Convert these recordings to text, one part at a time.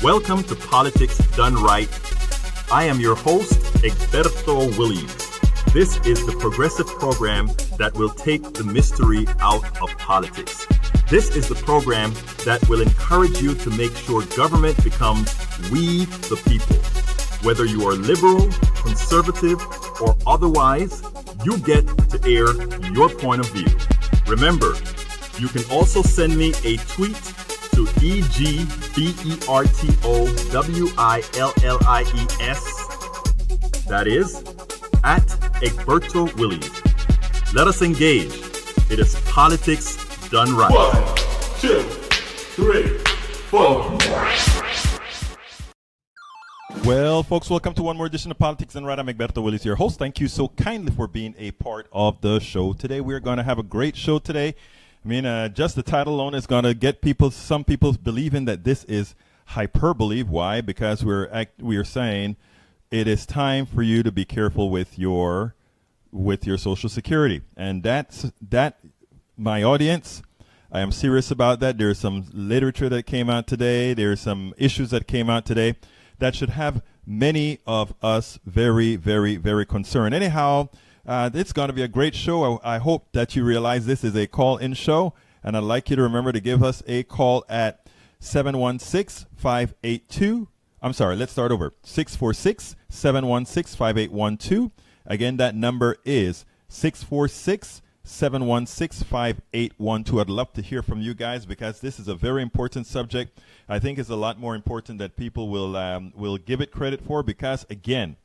Welcome to Politics Done Right. I am your host, Egberto Williams. This is the progressive program that will take the mystery out of politics. This is the program that will encourage you to make sure government becomes we the people. Whether you are liberal, conservative, or otherwise, you get to air your point of view. Remember, you can also send me a tweet to EGBERTOWILLIES. That is, at Egberto Williams. Let us engage. It is politics done right. 1, 2, 3, 4. Well, folks, welcome to one more edition of Politics Done Right. I'm Egberto Williams, your host. Thank you so kindly for being a part of the show today. We're going to have a great show today. I mean, just the title alone is going to get some people believing that this is hyperbole. Why? Because we are saying it is time for you to be careful with your Social Security, and that my audience, I am serious about that. There's some literature that came out today. There's some issues that came out today that should have many of us very, very, very concerned. Anyhow, it's going to be a great show. I hope that you realize this is a call-in show, and I'd like you to remember to give us a call at 716-582. I'm sorry, let's start over. 646-716-5812. Again, that number is 646-716-5812. I'd love to hear from you guys because this is a very important subject. I think it's a lot more important that people will give it credit for because, again,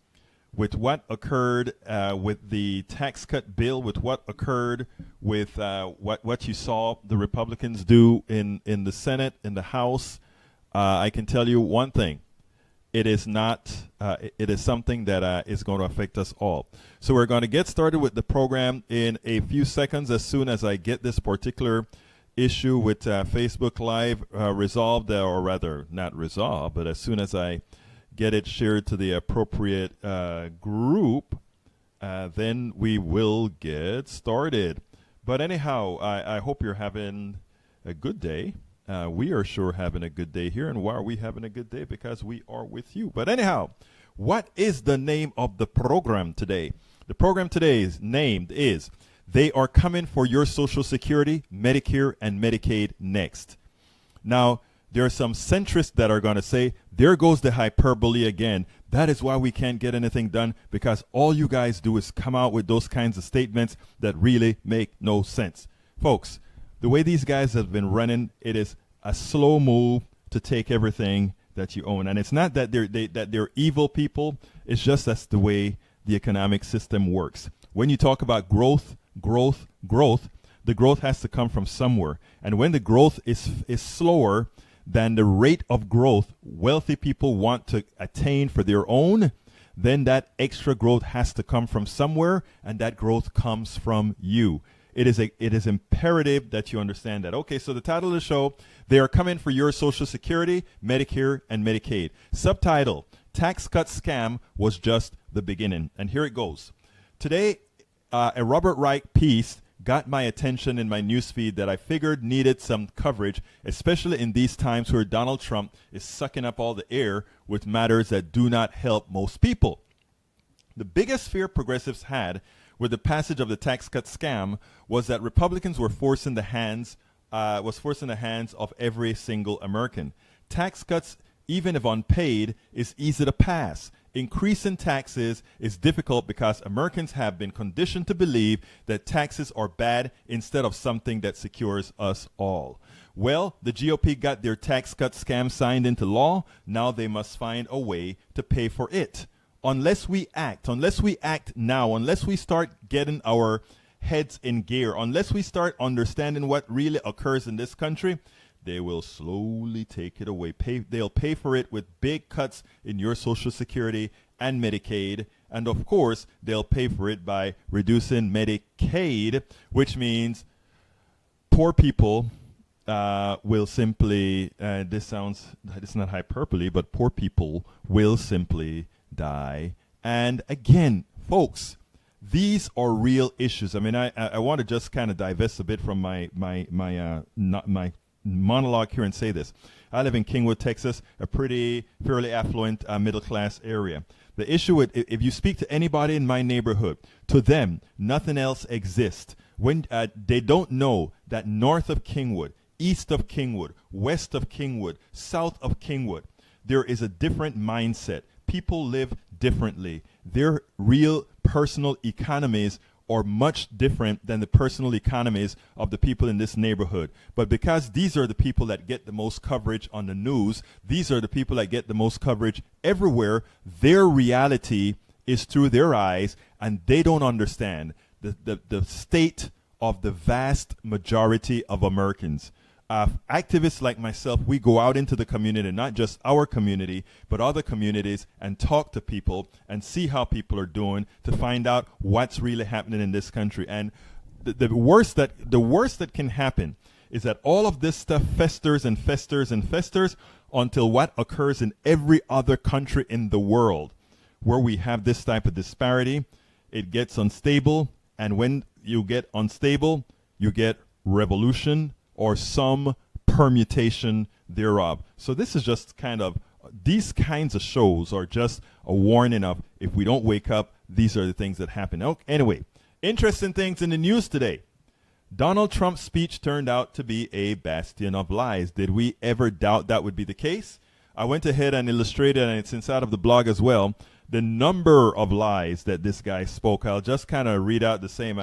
with what occurred with the tax cut bill, with what occurred with what you saw the Republicans do in the Senate, in the House, I can tell you one thing. It is not. It is something that is going to affect us all. So we're going to get started with the program in a few seconds as soon as I get this particular issue with Facebook Live resolved, or rather not resolved, but as soon as I get it shared to the appropriate group, then we will get started. But anyhow, I hope you're having a good day. We are sure having a good day here. And why are we having a good day? Because we are with you. But anyhow, what is the name of the program today? The program today is named is They Are Coming for Your Social Security, Medicare, and Medicaid Next. Now, there are some centrists that are going to say, there goes the hyperbole again. That is why we can't get anything done, because all you guys do is come out with those kinds of statements that really make no sense. Folks, the way these guys have been running, it is a slow move to take everything that you own. And it's not that they're evil people. It's just that's the way the economic system works. When you talk about growth, the growth has to come from somewhere. And when the growth is slower than the rate of growth wealthy people want to attain for their own, then that extra growth has to come from somewhere, and that growth comes from you. It is imperative that you understand that. Okay, so the title of the show, They Are Coming for Your Social Security, Medicare, and Medicaid. Subtitle, Tax Cut Scam Was Just the Beginning. And here it goes. Today, a Robert Reich piece got my attention in my newsfeed that I figured needed some coverage, especially in these times where Donald Trump is sucking up all the air with matters that do not help most people. The biggest fear progressives had with the passage of the tax cut scam was that Republicans were forcing the hands of every single American. Tax cuts, even if unpaid, is easy to pass. Increasing taxes is difficult because Americans have been conditioned to believe that taxes are bad instead of something that secures us all. Well, the GOP got their tax cut scam signed into law. Now they must find a way to pay for it. Unless we act now, unless we start getting our heads in gear, unless we start understanding what really occurs in this country, they will slowly take it away. They'll pay for it with big cuts in your Social Security and Medicaid. And of course, they'll pay for it by reducing Medicaid, which means poor people will simply, it's not hyperbole, but poor people will simply die. And again, folks, these are real issues. I mean, I want to just kind of divest a bit from my monologue here and say this. I live in Kingwood, Texas, a pretty fairly affluent middle class area. The issue with if you speak to anybody in my neighborhood, to them nothing else exists. When they don't know that north of Kingwood, east of Kingwood, west of Kingwood, south of Kingwood, there is a different mindset. People live differently. Their real personal economies are much different than the personal economies of the people in this neighborhood. But because these are the people that get the most coverage on the news, these are the people that get the most coverage everywhere, their reality is through their eyes, and they don't understand the state of the vast majority of Americans. Activists like myself, we go out into the community, not just our community, but other communities, and talk to people and see how people are doing to find out what's really happening in this country. And the worst that can happen is that all of this stuff festers and festers and festers until what occurs in every other country in the world, where we have this type of disparity. It gets unstable, and when you get unstable, you get revolution or some permutation thereof. So this is just kind of, these kinds of shows are just a warning of, if we don't wake up, these are the things that happen. Okay, anyway, interesting things in the news today. Donald Trump's speech turned out to be a bastion of lies. Did we ever doubt that would be the case? I went ahead and illustrated, and it's inside of the blog as well, the number of lies that this guy spoke. I'll just kind of read out the same.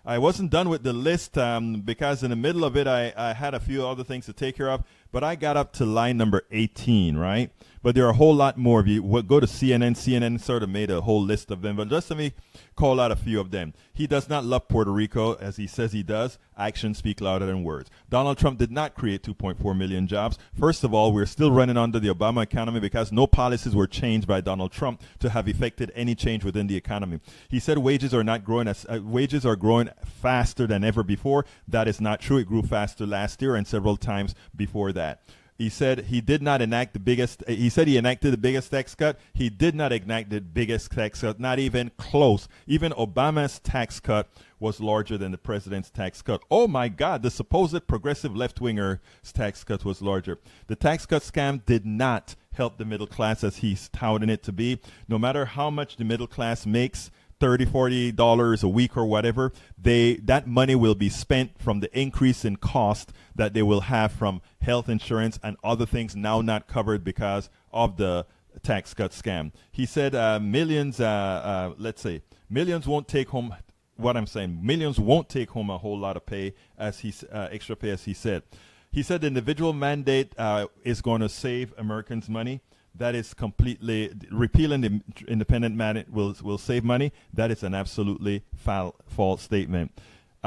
I wasn't done with the list because in the middle of it, I had a few other things to take care of, but I got up to line number 18, right? But there are a whole lot more of you. Go to CNN. CNN sort of made a whole list of them, but just let me call out a few of them. He does not love Puerto Rico as he says he does. Actions speak louder than words. Donald Trump did not create 2.4 million jobs. First of all, we're still running under the Obama economy because no policies were changed by Donald Trump to have effected any change within the economy. He said wages are not growing wages are growing faster than ever before. That is not true. It grew faster last year and several times before that. He said he did not enact the biggest, he said he enacted the biggest tax cut. He did not enact the biggest tax cut, not even close. Even Obama's tax cut was larger than the president's tax cut. Oh my God, the supposed progressive left-winger's tax cut was larger. The tax cut scam did not help the middle class as he's touting it to be. No matter how much the middle class makes, $30, $40 a week or whatever, that money will be spent from the increase in cost that they will have from health insurance and other things now not covered because of the tax cut scam. He said millions won't take home what I'm saying. Millions won't take home a whole lot of pay as extra pay, as he said. He said the individual mandate is going to save Americans money. That is completely, repealing the independent mandate will save money. That is an absolutely false statement.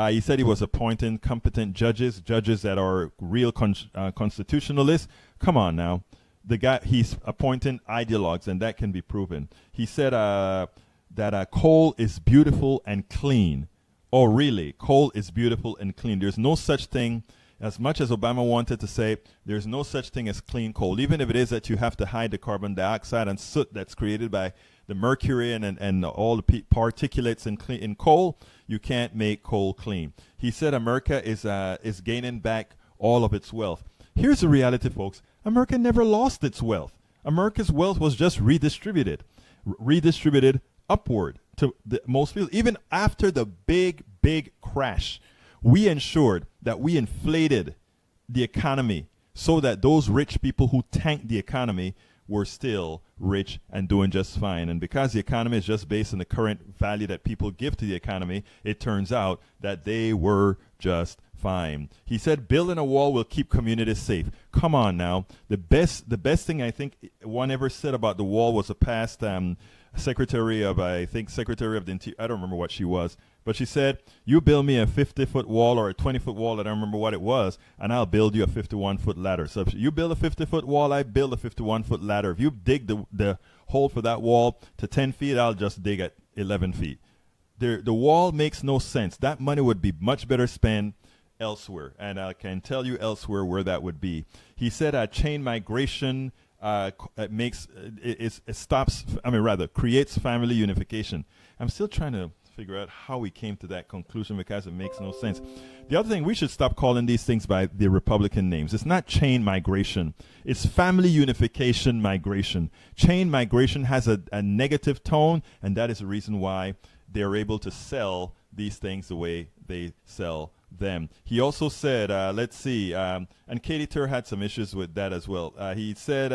He said he was appointing competent judges that are real constitutionalists. Come on now. The guy, he's appointing ideologues, and that can be proven. He said that coal is beautiful and clean. Oh, really? Coal is beautiful and clean. There's no such thing. As much as Obama wanted to say, there's no such thing as clean coal, even if it is that you have to hide the carbon dioxide and soot that's created by the mercury and all the particulates in coal. You can't make coal clean. He said America is gaining back all of its wealth. Here's the reality, folks. America never lost its wealth. America's wealth was just redistributed upward to the most people. Even after the big crash, we ensured that we inflated the economy so that those rich people who tanked the economy were still rich and doing just fine. And because the economy is just based on the current value that people give to the economy, it turns out that they were just fine. He said building a wall will keep communities safe. Come on now. The best thing I think one ever said about the wall was a past Secretary of the Interior. I don't remember what she was. But she said, you build me a 50-foot wall or a 20-foot wall, I don't remember what it was, and I'll build you a 51-foot ladder. So if you build a 50-foot wall, I build a 51-foot ladder. If you dig the hole for that wall to 10 feet, I'll just dig at 11 feet. The wall makes no sense. That money would be much better spent elsewhere, and I can tell you elsewhere where that would be. He said chain migration creates family unification. I'm still trying to figure out how we came to that conclusion because it makes no sense. The other thing, we should stop calling these things by the Republican names. It's not chain migration. It's family unification migration. Chain migration has a negative tone, and that is the reason why they're able to sell these things the way they sell them. He also said, let's see, and Katie Tur had some issues with that as well. He said,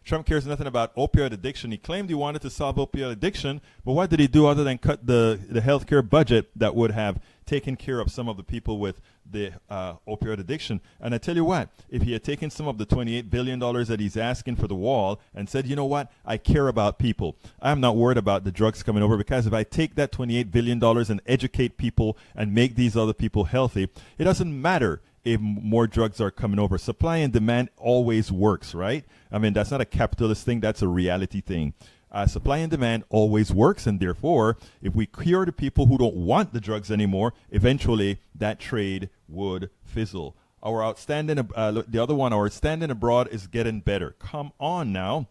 Trump cares nothing about opioid addiction. He claimed he wanted to solve opioid addiction, but what did he do other than cut the healthcare budget that would have taken care of some of the people with the opioid addiction? And I tell you what, if he had taken some of the $28 billion that he's asking for the wall and said, you know what, I care about people. I'm not worried about the drugs coming over, because if I take that $28 billion and educate people and make these other people healthy, it doesn't matter if more drugs are coming over. Supply and demand always works, right? I mean, that's not a capitalist thing. That's a reality thing. Supply and demand always works, and therefore, if we cure the people who don't want the drugs anymore, eventually that trade would fizzle. Our outstanding abroad is getting better. Come on now.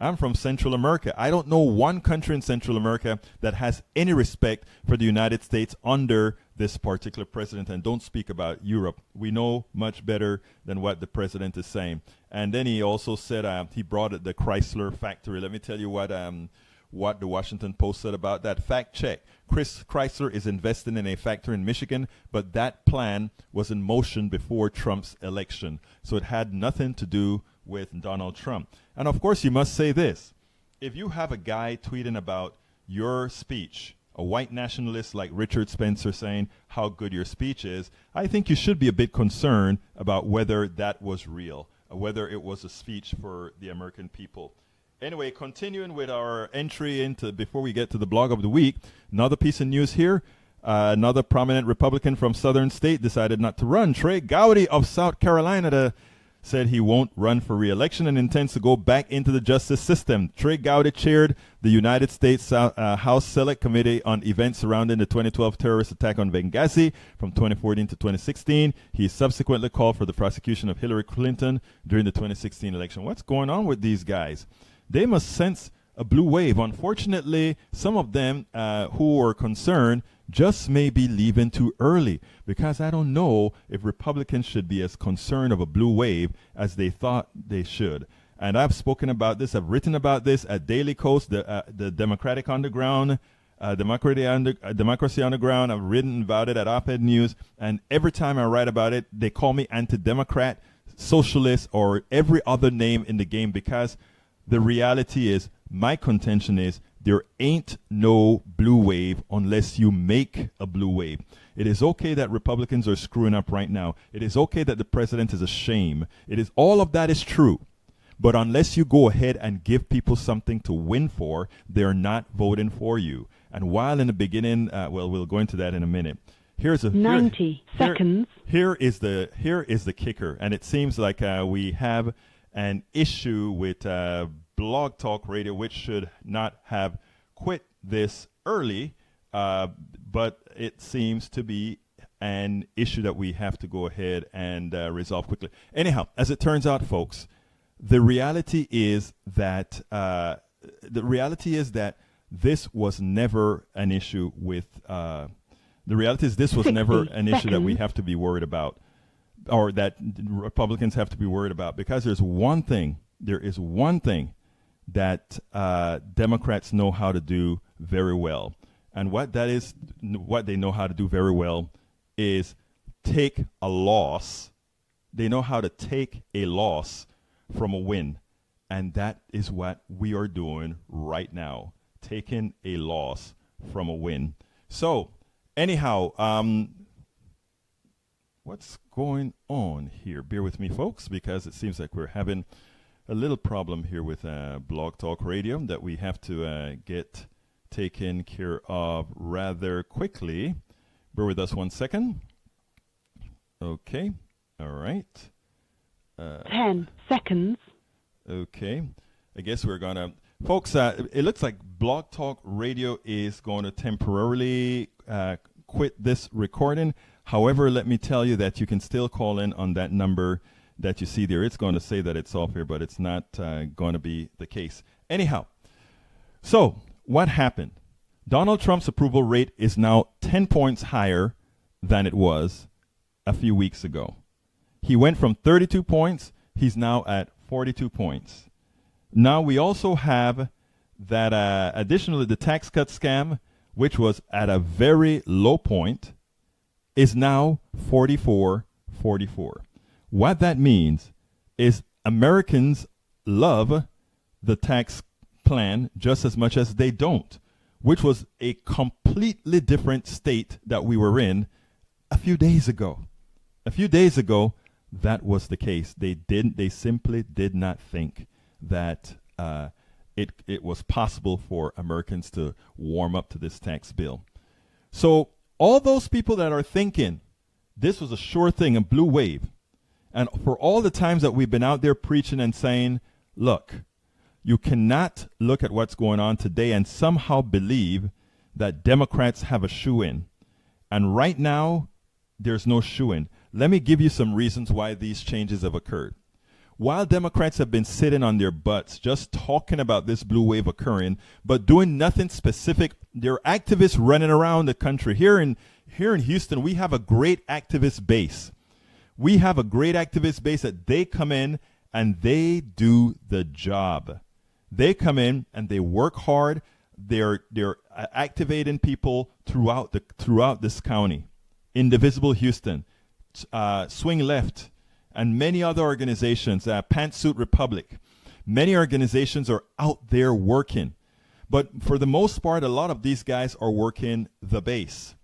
I'm from Central America. I don't know one country in Central America that has any respect for the United States under this particular president, and don't speak about Europe. We know much better than what the president is saying. And then he also said he brought it the Chrysler factory. Let me tell you what the Washington Post said about that. Fact check. Chrysler is investing in a factory in Michigan, but that plan was in motion before Trump's election. So it had nothing to do with Donald Trump. And of course, you must say this. If you have a guy tweeting about your speech, a white nationalist like Richard Spencer saying how good your speech is, I think you should be a bit concerned about whether that was real, whether it was a speech for the American people. Anyway, continuing with our entry into, before we get to the blog of the week, another piece of news here. Another prominent Republican from Southern State decided not to run. Trey Gowdy of South Carolina said he won't run for re-election and intends to go back into the justice system. Trey Gowdy chaired the United States House Select Committee on events surrounding the 2012 terrorist attack on Benghazi from 2014 to 2016. He subsequently called for the prosecution of Hillary Clinton during the 2016 election. What's going on with these guys? They must sense a blue wave. Unfortunately, some of them who are concerned just may be leaving too early, because I don't know if Republicans should be as concerned of a blue wave as they thought they should. And I've spoken about this. I've written about this at Daily Kos, the Democratic Underground, Democracy Underground. I've written about it at Op-Ed News. And every time I write about it, they call me anti-Democrat, socialist, or every other name in the game, because the reality is, my contention is, there ain't no blue wave unless you make a blue wave. It is okay that Republicans are screwing up right now. It is okay that the president is a shame. All of that is true. But unless you go ahead and give people something to win for, they're not voting for you. And while in the beginning, we'll go into that in a minute. Here's a 90 seconds. Here is the kicker, and it seems like we have an issue with Blog Talk Radio, which should not have quit this early, but it seems to be an issue that we have to go ahead and resolve quickly. Anyhow, as it turns out, folks, the reality is that this was never an issue with. The reality is this was never an issue that we have to be worried about, or that Republicans have to be worried about, because there is one thing that Democrats know how to do very well. And what they know how to do very well is take a loss. They know how to take a loss from a win. And that is what we are doing right now, taking a loss from a win. So, anyhow, what's going on here? Bear with me, folks, because it seems like we're having a little problem here with Blog Talk Radio that we have to get taken care of rather quickly. Bear with us 1 second. Okay. All right. 10 seconds. Okay. I guess we're going to... Folks, it looks like Blog Talk Radio is going to temporarily quit this recording. However, let me tell you that you can still call in on that number that you see there. It's going to say that it's off here, but it's not going to be the case. Anyhow, so what happened? Donald Trump's approval rate is now 10 points higher than it was a few weeks ago. He went from 32 points, he's now at 42 points. Now we also have that additionally the tax cut scam, which was at a very low point, is now 44. What that means is Americans love the tax plan just as much as they don't, which was a completely different state that we were in a few days ago. A few days ago, that was the case. They simply did not think that it was possible for Americans to warm up to this tax bill. So all those people that are thinking this was a sure thing, a blue wave, and for all the times that we've been out there preaching and saying, look, you cannot look at what's going on today and somehow believe that Democrats have a shoe-in. And right now, there's no shoe-in. Let me give you some reasons why these changes have occurred. While Democrats have been sitting on their butts just talking about this blue wave occurring, but doing nothing specific, there are activists running around the country. Here in Houston, we have a great activist base. We have a great activist base that they come in and they do the job. They come in and they work hard. They're activating people throughout this county. Indivisible Houston, Swing Left, and many other organizations, Pantsuit Republic. Many organizations are out there working. But for the most part, a lot of these guys are working the base.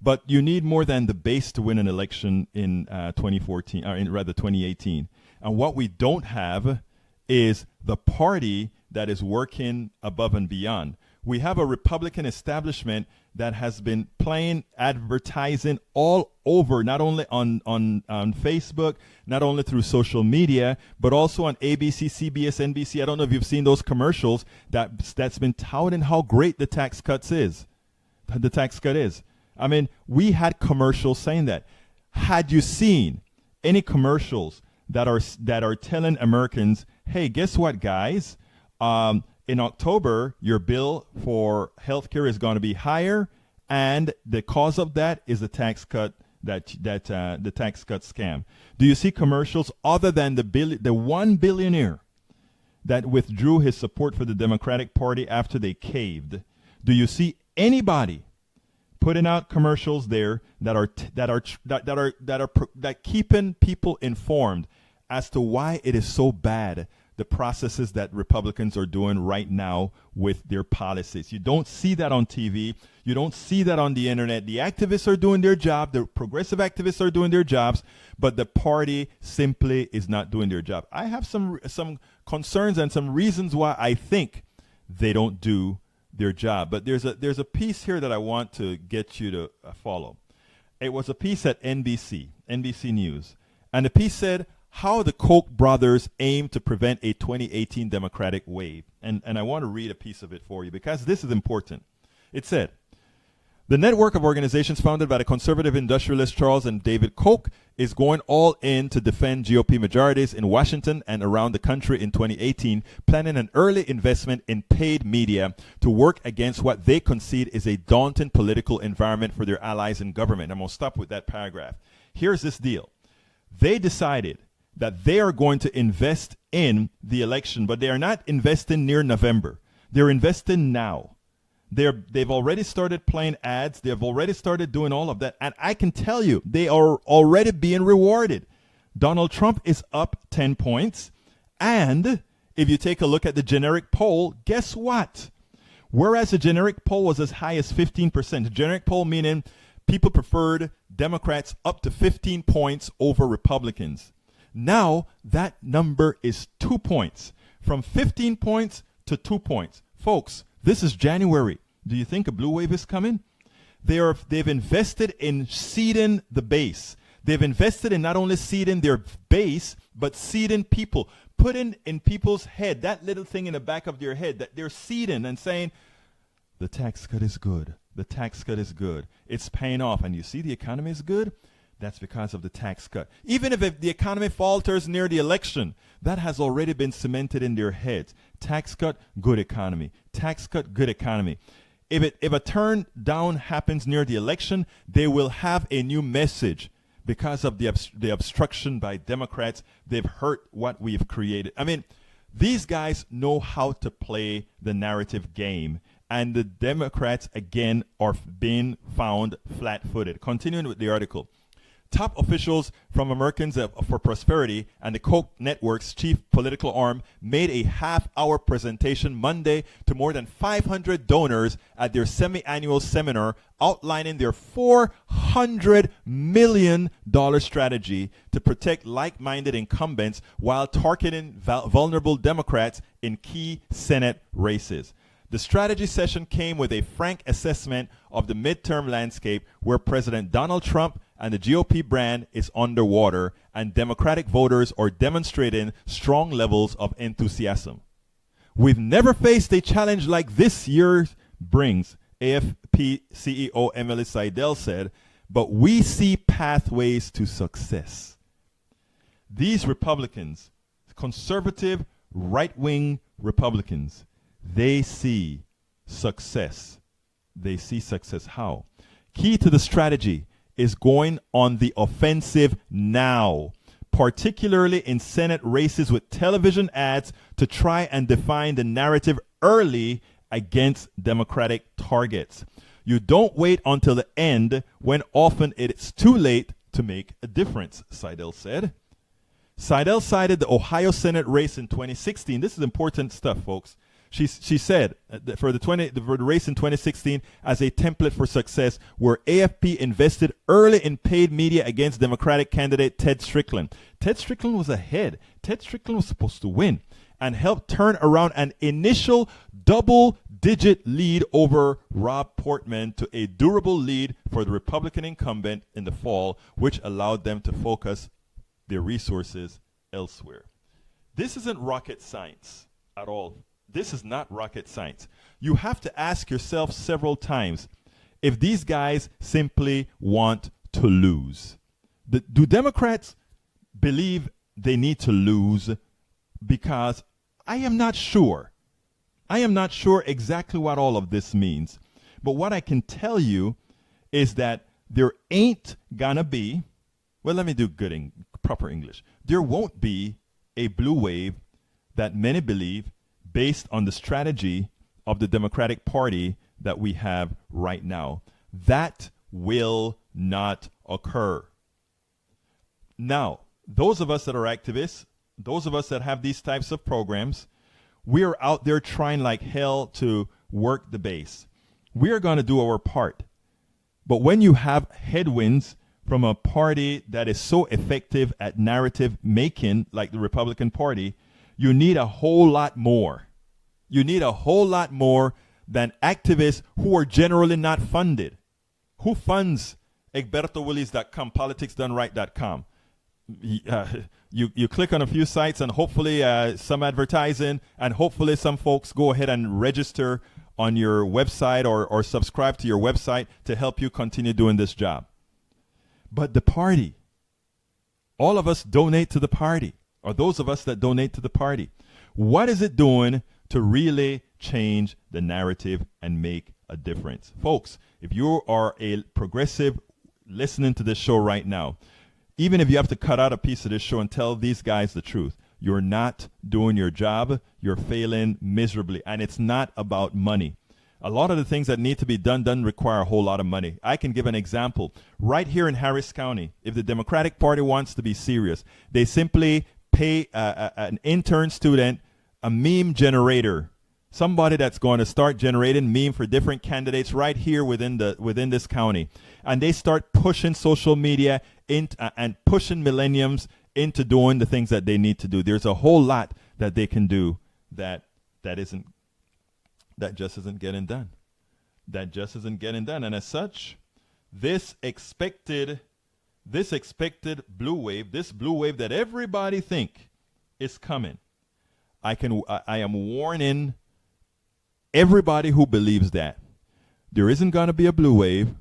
But you need more than the base to win an election in 2018. And what we don't have is the party that is working above and beyond. We have a Republican establishment that has been playing advertising all over, not only on Facebook, not only through social media, but also on ABC, CBS, NBC. I don't know if you've seen those commercials that's been touting how great the tax cut is. I mean, we had commercials saying that. Had you seen any commercials that are telling Americans, hey, guess what, guys? In October, your bill for healthcare is going to be higher, and the cause of that is the tax cut, the tax cut scam. Do you see commercials other than the one billionaire that withdrew his support for the Democratic Party after they caved? Do you see anybody putting out commercials there that keeping people informed as to why it is so bad, the processes that Republicans are doing right now with their policies? You don't see that on TV. You don't see that on the internet. The activists are doing their job. The progressive activists are doing their jobs, but the party simply is not doing their job. I have some concerns and some reasons why I think they don't do their job. But there's a piece here that I want to get you to follow. It was a piece at NBC News, and the piece said, how the Koch brothers aim to prevent a 2018 Democratic wave. And I want to read a piece of it for you because this is important. It said, the network of organizations founded by the conservative industrialist Charles and David Koch is going all in to defend GOP majorities in Washington and around the country in 2018, planning an early investment in paid media to work against what they concede is a daunting political environment for their allies in government. I'm going to stop with that paragraph. Here's this deal. They decided that they are going to invest in the election, but they are not investing near November. They're investing now. They've already started playing ads. They've already started doing all of that. And I can tell you, they are already being rewarded. Donald Trump is up 10 points. And if you take a look at the generic poll, guess what? Whereas the generic poll was as high as 15%, the generic poll meaning people preferred Democrats up to 15 points over Republicans. Now that number is 2 points, from 15 points to 2 points. Folks, this is January. Do you think a blue wave is coming? They've invested in seeding the base. They've invested in not only seeding their base, but seeding people, putting in people's head, that little thing in the back of their head that they're seeding and saying, the tax cut is good. The tax cut is good. It's paying off. And you see the economy is good? That's because of the tax cut. Even if the economy falters near the election, that has already been cemented in their heads. Tax cut, good economy. Tax cut, good economy. if a turn down happens near the election, they will have a new message because of the obstruction by Democrats. They've hurt what we've created. I mean, these guys know how to play the narrative game, and the Democrats, again, are being found flat-footed. Continuing with the article. Top officials from Americans for Prosperity and the Koch network's chief political arm made a half-hour presentation Monday to more than 500 donors at their semi-annual seminar outlining their $400 million strategy to protect like-minded incumbents while targeting vulnerable Democrats in key Senate races. The strategy session came with a frank assessment of the midterm landscape where President Donald Trump and the GOP brand is underwater and Democratic voters are demonstrating strong levels of enthusiasm. We've never faced a challenge like this year brings, AFP CEO Emily Seidel said, but we see pathways to success. These Republicans, conservative, right-wing Republicans, they see success. They see success. How? Key to the strategy is going on the offensive now, particularly in Senate races with television ads to try and define the narrative early against Democratic targets. You don't wait until the end when often it's too late to make a difference, Seidel said. Seidel cited the Ohio Senate race in 2016. This is important stuff, folks. She said for the race in 2016 as a template for success, where AFP invested early in paid media against Democratic candidate Ted Strickland. Ted Strickland was ahead. Ted Strickland was supposed to win and help turn around an initial double-digit lead over Rob Portman to a durable lead for the Republican incumbent in the fall, which allowed them to focus their resources elsewhere. This isn't rocket science at all. This is not rocket science. You have to ask yourself several times if these guys simply want to lose. Do Democrats believe they need to lose? Because I am not sure. I am not sure exactly what all of this means. But what I can tell you is that there ain't gonna be, well, let me do proper English. There won't be a blue wave that many believe based on the strategy of the Democratic Party that we have right now. That will not occur. Now, those of us that are activists, those of us that have these types of programs, we are out there trying like hell to work the base. We are going to do our part. But when you have headwinds from a party that is so effective at narrative making, like the Republican Party, you need a whole lot more. You need a whole lot more than activists who are generally not funded. Who funds EgbertoWillies.com, politicsdoneright.com? You click on a few sites and hopefully some advertising, and hopefully some folks go ahead and register on your website or subscribe to your website to help you continue doing this job. But the party, all of us donate to the party, or those of us that donate to the party. What is it doing to really change the narrative and make a difference? Folks, if you are a progressive listening to this show right now, even if you have to cut out a piece of this show and tell these guys the truth, you're not doing your job. You're failing miserably. And it's not about money. A lot of the things that need to be done doesn't require a whole lot of money. I can give an example. Right here in Harris County, if the Democratic Party wants to be serious, they simply pay an intern student a meme generator, somebody that's going to start generating meme for different candidates right here within this county. And they start pushing social media and pushing millennials into doing the things that they need to do. There's a whole lot that they can do that just isn't getting done. That just isn't getting done. And as such, this expected blue wave, this blue wave that everybody think is coming, I am warning everybody who believes that there isn't going to be a blue wave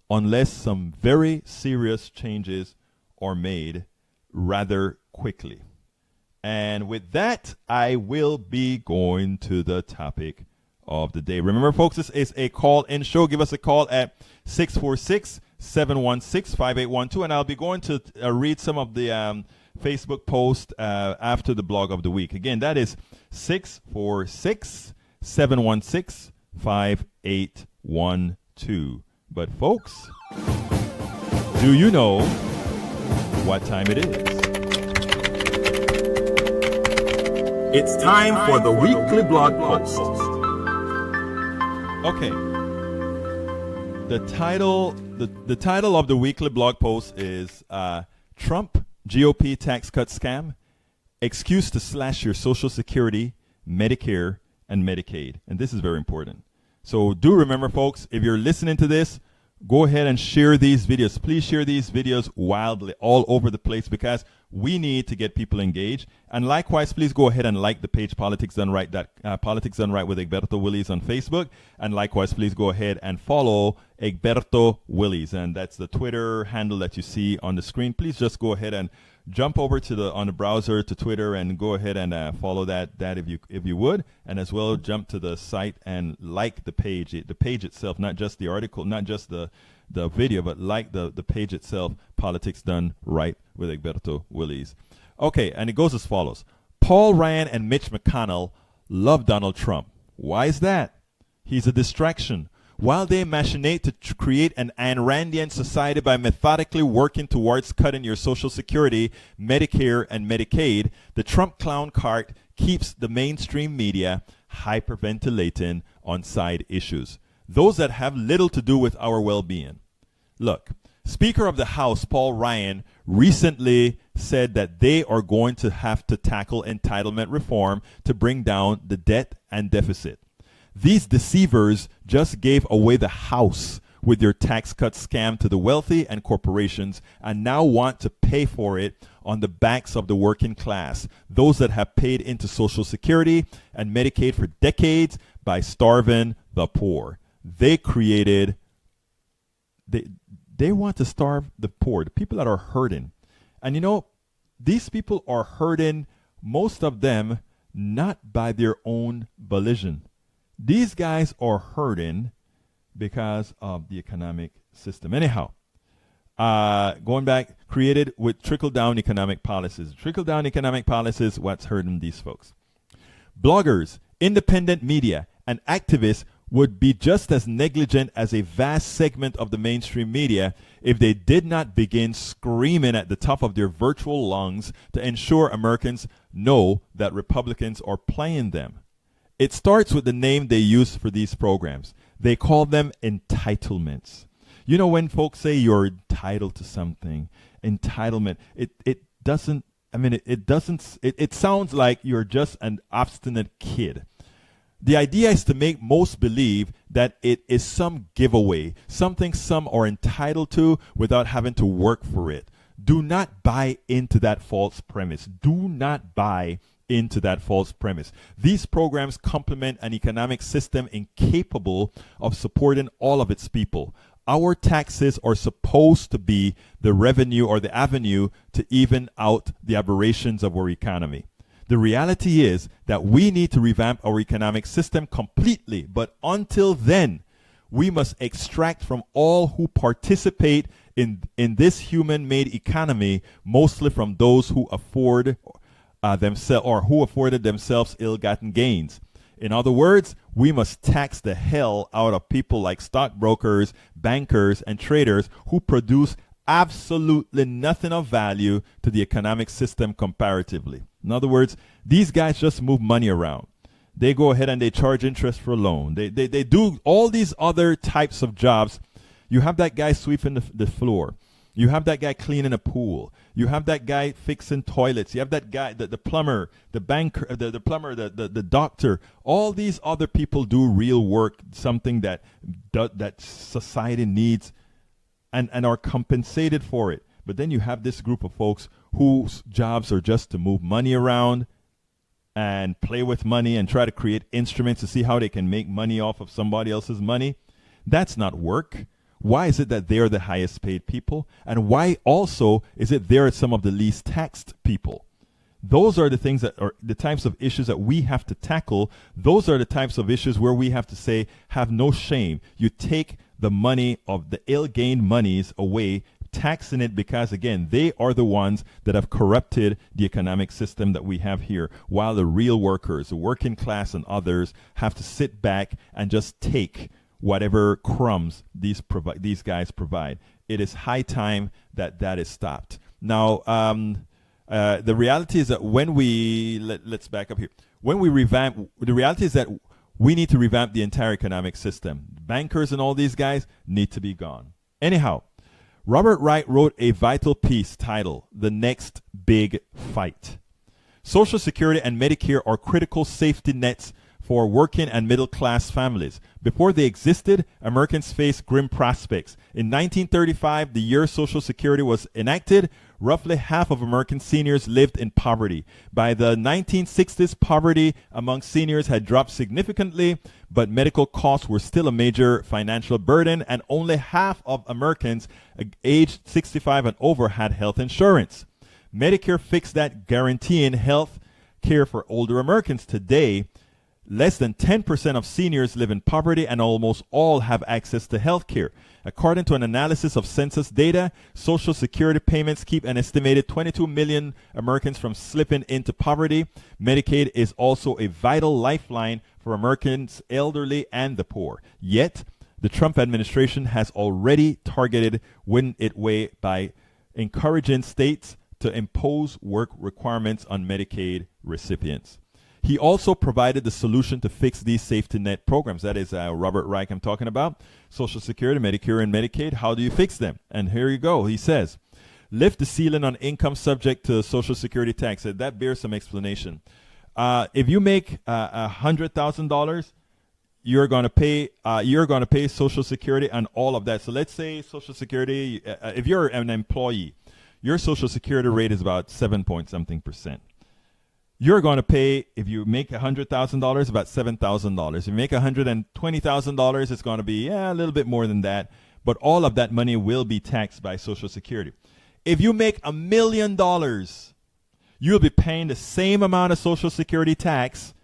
unless some very serious changes are made rather quickly. And with that, I will be going to the topic of the day. Remember, folks, this is a call-in show. Give us a call at 646-716-5812, and I'll be going to read some of the Facebook posts after the blog of the week. Again, that is 646-716-5812. But, folks, do you know what time it is? It's time for the weekly blog post. Okay. The title of the weekly blog post is Trump GOP tax cut scam, excuse to slash your Social Security, Medicare, and Medicaid. And this is very important. So do remember, folks, if you're listening to this, go ahead and share these videos. Please share these videos wildly all over the place because we need to get people engaged. And likewise, please go ahead and like the page Politics Done Right, Politics Done Right with Egberto Willies on Facebook. And likewise, please go ahead and follow Egberto Willies. And that's the Twitter handle that you see on the screen. Please just go ahead and jump over to on the browser to Twitter and go ahead and follow that if you would, and as well jump to the site and like the page itself, not just the article, not just the video, but like the page itself, Politics Done Right with Egberto Willies. Okay, and it goes as follows. Paul Ryan and Mitch McConnell love Donald Trump. Why is that? He's a distraction. While they machinate to create an Ayn Randian society by methodically working towards cutting your Social Security, Medicare, and Medicaid, the Trump clown cart keeps the mainstream media hyperventilating on side issues, those that have little to do with our well-being. Look, Speaker of the House Paul Ryan recently said that they are going to have to tackle entitlement reform to bring down the debt and deficit. These deceivers just gave away the house with your tax cut scam to the wealthy and corporations and now want to pay for it on the backs of the working class, those that have paid into Social Security and Medicaid for decades by starving the poor. They want to starve the poor, the people that are hurting. And you know, these people are hurting, most of them, not by their own volition. These guys are hurting because of the economic system. Anyhow, going back, created with trickle-down economic policies. Trickle-down economic policies, what's hurting these folks? Bloggers, independent media, and activists would be just as negligent as a vast segment of the mainstream media if they did not begin screaming at the top of their virtual lungs to ensure Americans know that Republicans are playing them. It starts with the name they use for these programs. They call them entitlements. You know, when folks say you're entitled to something, entitlement, it sounds like you're just an obstinate kid. The idea is to make most believe that it is some giveaway, something some are entitled to without having to work for it. Do not buy into that false premise. Do not buy into that false premise. These programs complement an economic system incapable of supporting all of its people. Our taxes are supposed to be the revenue or the avenue to even out the aberrations of our economy. The reality is that we need to revamp our economic system completely, but until then, we must extract from all who participate in this human-made economy, mostly from those who afforded themselves ill-gotten gains. In other words, we must tax the hell out of people like stockbrokers, bankers, and traders who produce absolutely nothing of value to the economic system comparatively. In other words, these guys just move money around. They go ahead and they charge interest for a loan. They do all these other types of jobs. You have that guy sweeping the floor. You have that guy cleaning a pool. You have that guy fixing toilets. You have that guy, the plumber, the banker, the plumber, the doctor. All these other people do real work, something that society needs, and are compensated for it. But then you have this group of folks whose jobs are just to move money around and play with money and try to create instruments to see how they can make money off of somebody else's money. That's not work. Why is it that they're the highest paid people? And why also is it they're some of the least taxed people? Those are the things that are the types of issues that we have to tackle. Those are the types of issues where we have to say, have no shame. You take the money of the ill-gained monies away, taxing it, because again, they are the ones that have corrupted the economic system that we have here, while the real workers, the working class and others, have to sit back and just take whatever crumbs these guys provide. It is high time that that is stopped. Now, the reality is that when we let's back up here. When we revamp, the reality is that we need to revamp the entire economic system. Bankers and all these guys need to be gone. Anyhow, Robert Reich wrote a vital piece titled "The Next Big Fight." Social Security and Medicare are critical safety nets for working and middle-class families. Before they existed, Americans faced grim prospects. In 1935, the year Social Security was enacted, roughly half of American seniors lived in poverty. By the 1960s, poverty among seniors had dropped significantly, but medical costs were still a major financial burden, and only half of Americans aged 65 and over had health insurance. Medicare fixed that, guaranteeing health care for older Americans. Today, less than 10% of seniors live in poverty, and almost all have access to health care. According to an analysis of census data, Social Security payments keep an estimated 22 million Americans from slipping into poverty. Medicaid is also a vital lifeline for Americans, elderly and the poor. Yet, the Trump administration has already targeted winning its way by encouraging states to impose work requirements on Medicaid recipients. He also provided the solution to fix these safety net programs. That is Robert Reich I'm talking about. Social Security, Medicare, and Medicaid. How do you fix them? And here you go. He says, lift the ceiling on income subject to Social Security tax. That bears some explanation. If you make $100,000, you're going to pay Social Security on all of that. So let's say Social Security, if you're an employee, your Social Security rate is about 7-point-something%. You're going to pay, if you make $100,000, about $7,000. If you make $120,000, it's going to be a little bit more than that. But all of that money will be taxed by Social Security. If you make $1 million, you'll be paying the same amount of Social Security tax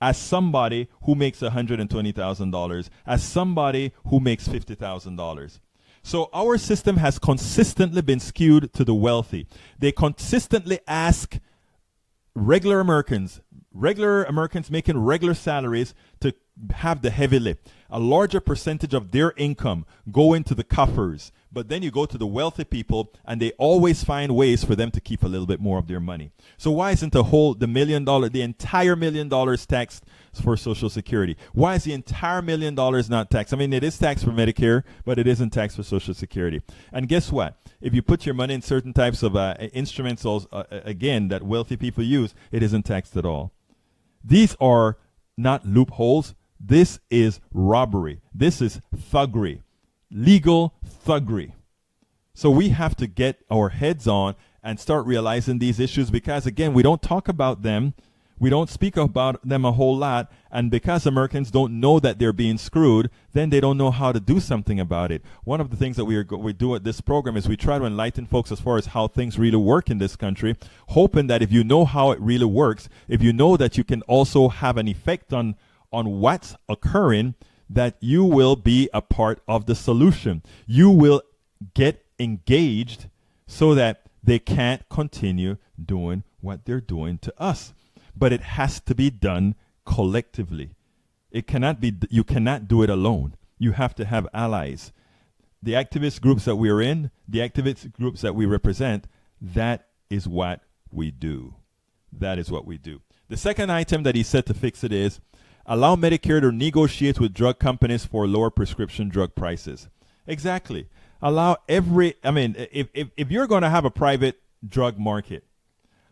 as somebody who makes $120,000, as somebody who makes $50,000. So our system has consistently been skewed to the wealthy. They consistently ask regular Americans making regular salaries to have the heavy lift. A larger percentage of their income go into the coffers. But then you go to the wealthy people, and they always find ways for them to keep a little bit more of their money. So why isn't the entire $1 million taxed for Social Security? Why is the entire $1 million not taxed? I mean, it is taxed for Medicare, but it isn't taxed for Social Security. And guess what? If you put your money in certain types of instruments, again, that wealthy people use, it isn't taxed at all. These are not loopholes. This is robbery. This is thuggery. Legal thuggery. So we have to get our heads on and start realizing these issues, because again, we don't talk about them. We don't speak about them a whole lot. And because Americans don't know that they're being screwed, then they don't know how to do something about it. One of the things that we do at this program is we try to enlighten folks as far as how things really work in this country, hoping that if you know how it really works, if you know that you can also have an effect on what's occurring, that you will be a part of the solution. You will get engaged so that they can't continue doing what they're doing to us. But it has to be done collectively. You cannot do it alone. You have to have allies. The activist groups that we're in, the activist groups that we represent, that is what we do. That is what we do. The second item that he said to fix it is, allow Medicare to negotiate with drug companies for lower prescription drug prices. Exactly. Allow if you're going to have a private drug market,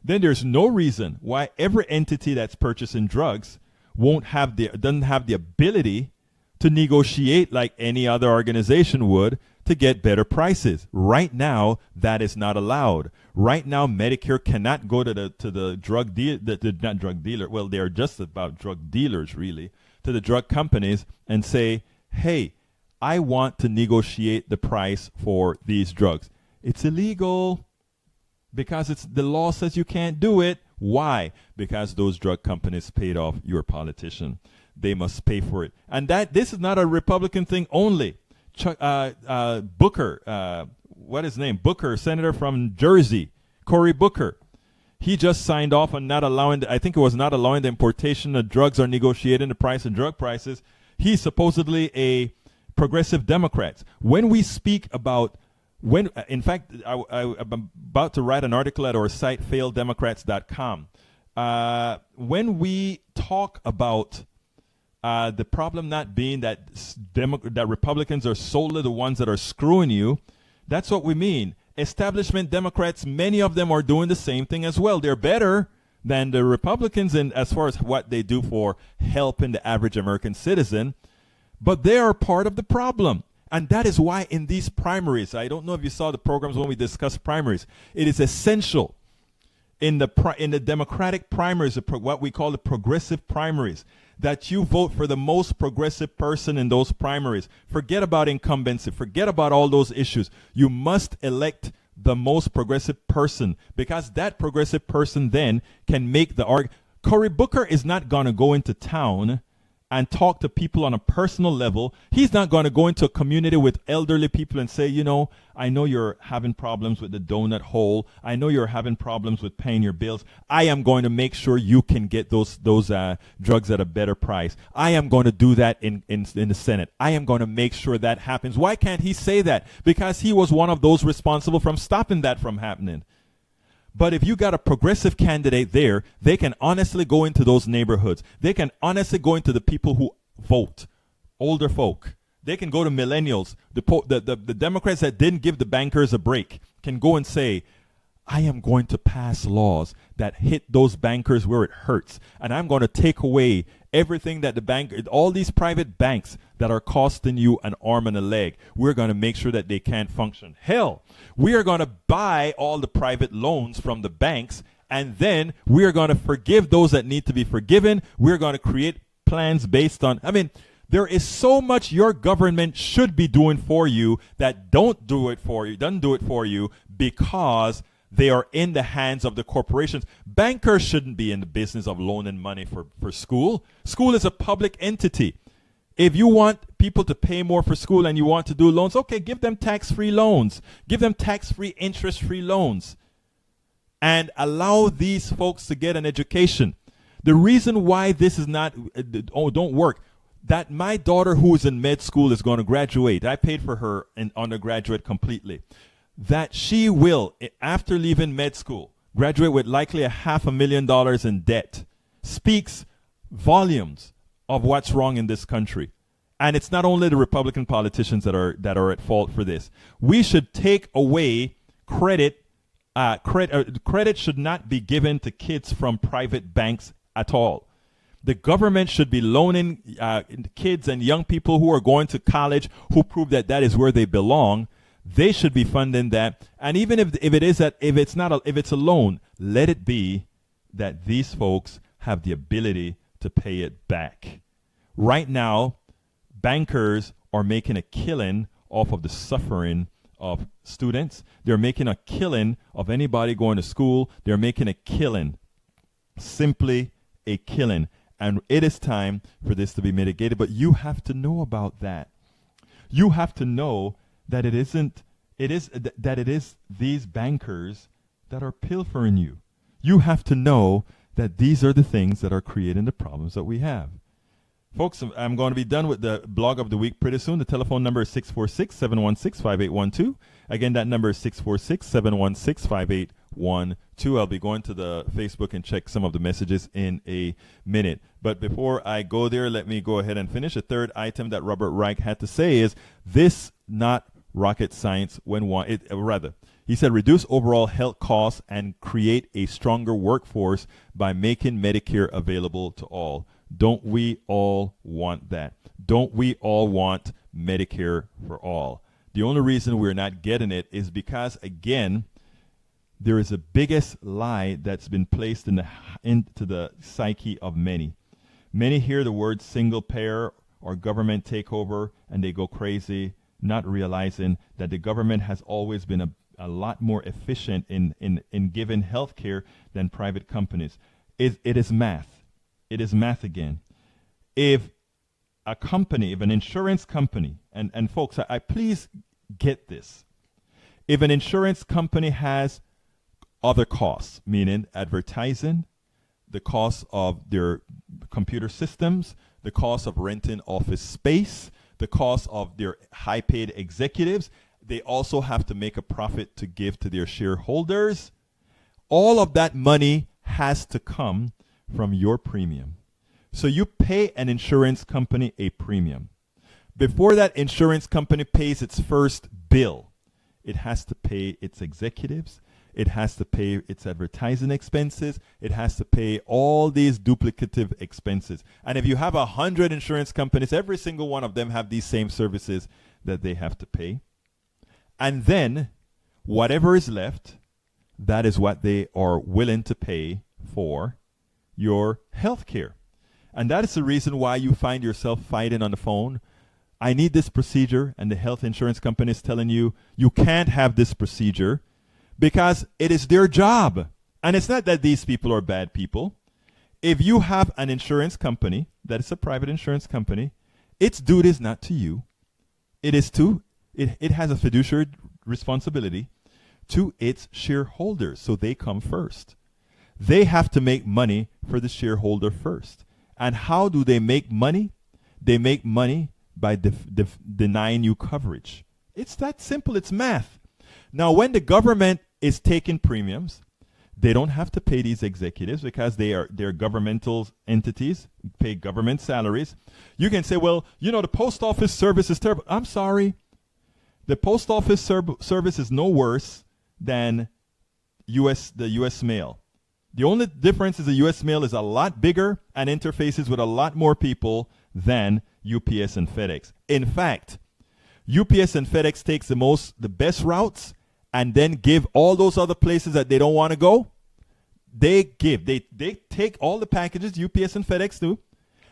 then there's no reason why every entity that's purchasing drugs doesn't have the ability to negotiate like any other organization would to get better prices. Right now, that is not allowed. Right now, Medicare cannot go to the drug dealer, not drug dealer. Well, they are just about drug dealers, really, to the drug companies and say, "Hey, I want to negotiate the price for these drugs." It's illegal because the law says you can't do it. Why? Because those drug companies paid off your politician. They must pay for it. And this is not a Republican thing only. Booker, what is his name? Booker, senator from Jersey, Cory Booker. He just signed off on not allowing, I think it was not allowing the importation of drugs or negotiating the price of drug prices. He's supposedly a progressive Democrat. When we speak about, in fact, I'm about to write an article at our site, faileddemocrats.com. When we talk about the problem not being that that Republicans are solely the ones that are screwing you, that's what we mean. Establishment Democrats, many of them are doing the same thing as well. They're better than the Republicans in as far as what they do for helping the average American citizen, but they are part of the problem. And that is why in these primaries, I don't know if you saw the programs when we discussed primaries, it is essential in the Democratic primaries, what we call the progressive primaries, that you vote for the most progressive person in those primaries. Forget about incumbency. Forget about all those issues. You must elect the most progressive person, because that progressive person then can make the argument. Cory Booker is not going to go into town and talk to people on a personal level. He's not going to go into a community with elderly people and say, you know, I know you're having problems with the donut hole. I know you're having problems with paying your bills. I am going to make sure you can get those drugs at a better price. I am going to do that in the Senate. I am going to make sure that happens. Why can't he say that? Because he was one of those responsible from stopping that from happening. But if you got a progressive candidate there, they can honestly go into those neighborhoods. They can honestly go into the people who vote, older folk. They can go to millennials. The Democrats that didn't give the bankers a break can go and say, I am going to pass laws that hit those bankers where it hurts. And I'm going to take away everything that all these private banks that are costing you an arm and a leg. We're going to make sure that they can't function. Hell, we are going to buy all the private loans from the banks, and then we are going to forgive those that need to be forgiven. We're going to create plans based on, there is so much your government should be doing for you that doesn't do it for you because they are in the hands of the corporations. Bankers shouldn't be in the business of loaning money for school. School is a public entity. If you want people to pay more for school and you want to do loans, okay, give them tax-free loans. Give them tax-free, interest-free loans. And allow these folks to get an education. The reason why this is don't work, that my daughter who is in med school is going to graduate. I paid for her in undergraduate completely. That she will, after leaving med school, graduate with likely $500,000 in debt, speaks volumes of what's wrong in this country. And it's not only the Republican politicians that are at fault for this. We should take away credit. Credit should not be given to kids from private banks at all. The government should be loaning kids and young people who are going to college who prove that is where they belong. They should be funding that. And even if it's a loan, let it be that these folks have the ability to pay it back. Right now, bankers are making a killing off of the suffering of students. They're making a killing of anybody going to school. They're making a killing, simply a killing. And it is time for this to be mitigated. But you have to know about that. You have to know that it is these bankers that are pilfering you. You have to know that these are the things that are creating the problems that we have. Folks, I'm going to be done with the blog of the week pretty soon. The telephone number is 646-716-5812. Again, that number is 646-716-5812. I'll be going to the Facebook and check some of the messages in a minute. But before I go there, let me go ahead and finish. A third item that Robert Reich had to say is this not rocket science he said reduce overall health costs and create a stronger workforce by making Medicare available to all. Don't we all want that? Don't we all want Medicare for all? The only reason we're not getting it is because, again, there is a biggest lie that's been placed into the psyche of many. Many hear the word single payer or government takeover and they go crazy, not realizing that the government has always been a lot more efficient in giving health care than private companies. It is math. It is math again. If a company, if an insurance company, and folks, I please get this. If an insurance company has other costs, meaning advertising, the cost of their computer systems, the cost of renting office space, the cost of their high-paid executives, they also have to make a profit to give to their shareholders. All of that money has to come from your premium. So you pay an insurance company a premium. Before that insurance company pays its first bill, it has to pay its executives, it has to pay its advertising expenses, it has to pay all these duplicative expenses. And if you have 100 insurance companies, every single one of them have these same services that they have to pay. And then whatever is left, that is what they are willing to pay for your health care. And that is the reason why you find yourself fighting on the phone. I need this procedure, and the health insurance company is telling you, you can't have this procedure because it is their job. And it's not that these people are bad people. If you have an insurance company that is a private insurance company, its duty is not to you. It has a fiduciary responsibility to its shareholders, so they come first. They have to make money for the shareholder first. And how do they make money? They make money by denying you coverage. It's that simple. It's math. Now, when the government is taking premiums, they don't have to pay these executives because they're governmental entities, pay government salaries. You can say, well, the post office service is terrible. I'm sorry. The post office service is no worse than the U.S. mail. The only difference is the U.S. mail is a lot bigger and interfaces with a lot more people than UPS and FedEx. In fact, UPS and FedEx takes the best routes and then give all those other places that they don't want to go. They take all the packages, UPS and FedEx do,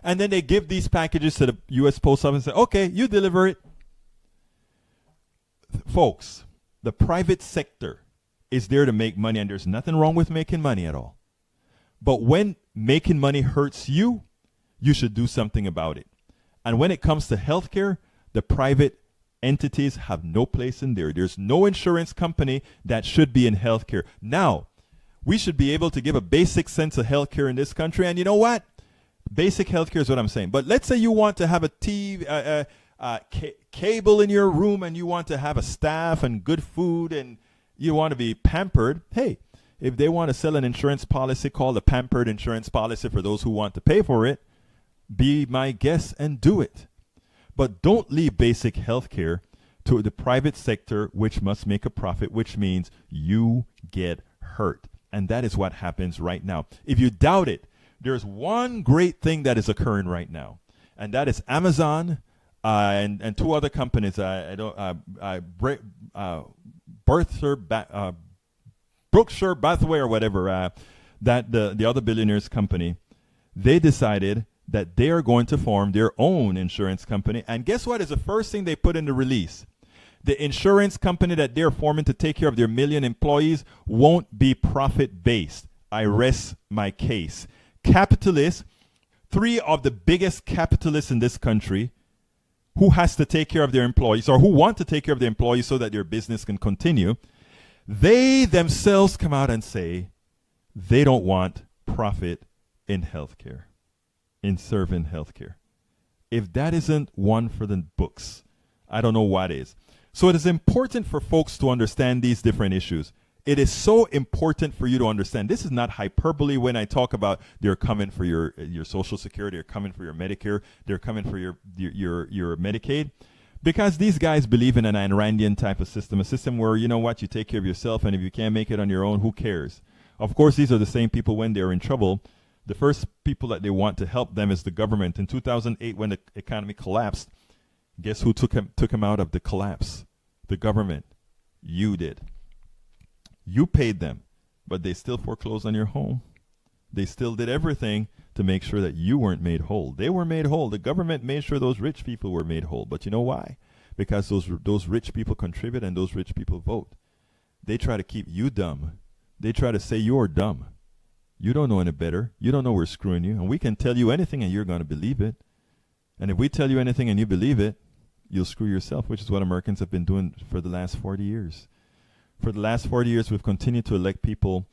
and then they give these packages to the U.S. Post Office and say, okay, you deliver it. Folks, the private sector is there to make money, and there's nothing wrong with making money at all. But when making money hurts you, you should do something about it. And when it comes to healthcare, the private entities have no place in there. There's no insurance company that should be in healthcare. Now, we should be able to give a basic sense of healthcare in this country. And you know what? Basic healthcare is what I'm saying. But let's say you want to have a TV, cable in your room, and you want to have a staff and good food, and you want to be pampered. Hey, if they want to sell an insurance policy called a pampered insurance policy for those who want to pay for it, be my guest and do it. But don't leave basic health care to the private sector, which must make a profit, which means you get hurt. And that is what happens right now. If you doubt it, there's one great thing that is occurring right now, and that is Amazon and two other companies. Berkshire Hathaway or whatever, that the other billionaire's company, they decided that they are going to form their own insurance company. And guess what is the first thing they put in the release? The insurance company that they're forming to take care of their 1 million employees won't be profit-based. I rest my case. Capitalists, 3 of the biggest capitalists in this country, who has to take care of their employees or who want to take care of their employees so that their business can continue, they themselves come out and say they don't want profit in healthcare, in serving healthcare. If that isn't one for the books, I don't know what is. So it is important for folks to understand these different issues. It is so important for you to understand. This is not hyperbole when I talk about they're coming for your Social Security, they're coming for your Medicare, they're coming for your Medicaid. Because these guys believe in an Ayn Randian type of system, a system where, you know what, you take care of yourself, and if you can't make it on your own, who cares? Of course, these are the same people when they're in trouble. The first people that they want to help them is the government. In 2008, when the economy collapsed, guess who took him out of the collapse? The government. You did. You paid them, but they still foreclosed on your home. They still did everything to make sure that you weren't made whole. They were made whole. The government made sure those rich people were made whole. But you know why? Because those rich people contribute and those rich people vote. they try to keep you dumb. They try to say you're dumb. You don't know any better. You don't know we're screwing you. And we can tell you anything and you're going to believe it. And if we tell you anything and you believe it, you'll screw yourself, which is what Americans have been doing for the last 40 years. For the last 40 years, we've continued to elect people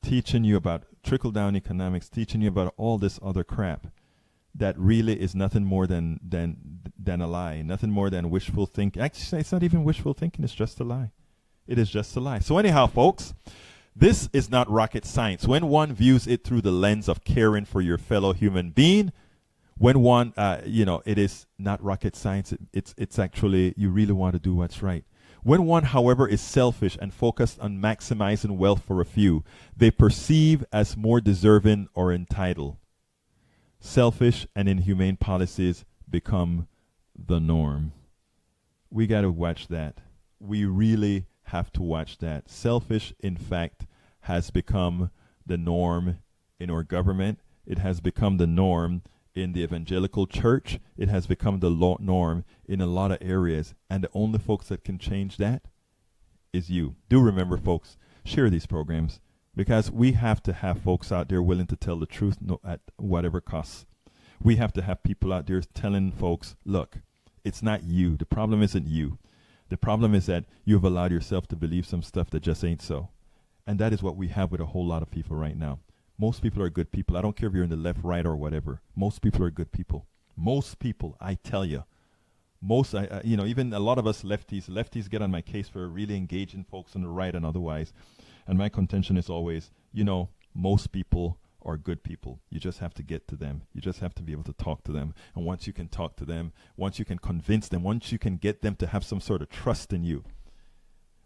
teaching you about trickle-down economics, teaching you about all this other crap that really is nothing more than a lie, nothing more than wishful thinking. Actually, it's not even wishful thinking. It's just a lie. It is just a lie. So anyhow, folks, this is not rocket science. When one views it through the lens of caring for your fellow human being, when one, it is not rocket science. It's actually, you really want to do what's right. When one, however, is selfish and focused on maximizing wealth for a few, they perceive as more deserving or entitled. Selfish and inhumane policies become the norm. We got to watch that. We really have to watch that. Selfish, in fact, has become the norm in our government. It has become the norm in the evangelical church. It has become the norm in a lot of areas. And the only folks that can change that is you. Do remember, folks, share these programs, because we have to have folks out there willing to tell the truth at whatever cost. We have to have people out there telling folks, look, it's not you. The problem isn't you. The problem is that you've allowed yourself to believe some stuff that just ain't so. And that is what we have with a whole lot of people right now. Most people are good people. I don't care if you're in the left, right, or whatever. Most people are good people. Most people, I tell you. Even a lot of us lefties get on my case for really engaging folks on the right and otherwise. And my contention is always, most people are good people. You just have to get to them. You just have to be able to talk to them. And once you can talk to them, once you can convince them, once you can get them to have some sort of trust in you,